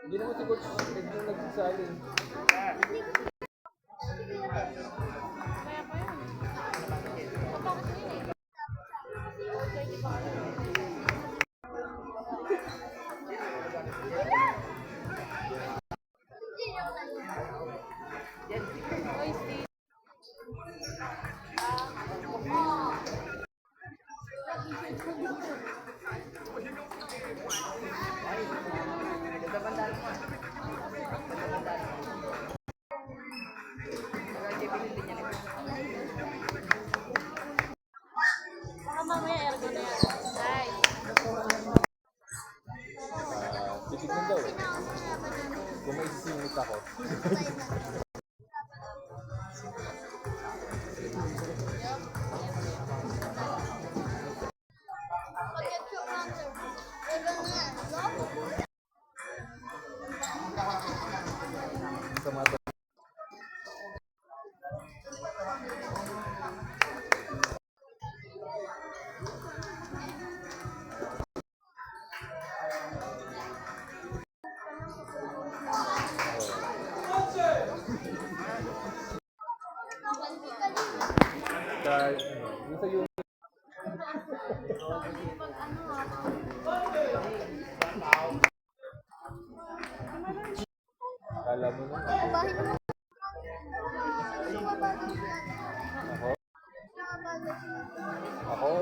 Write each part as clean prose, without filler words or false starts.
Hindi naman si Coach nagsasalin. Titignan daw. Kung may sisingit ako. Sa mata. Yung sa unit. Kala mo na. Ako?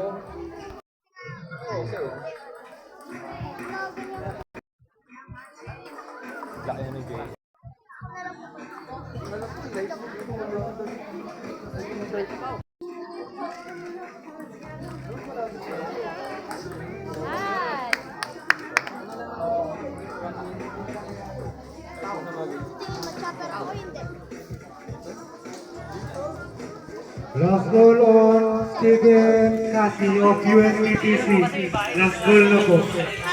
Okay. Laki na ni Jay. Last goal on Steven Cassie of UNPTC. Last goal na po.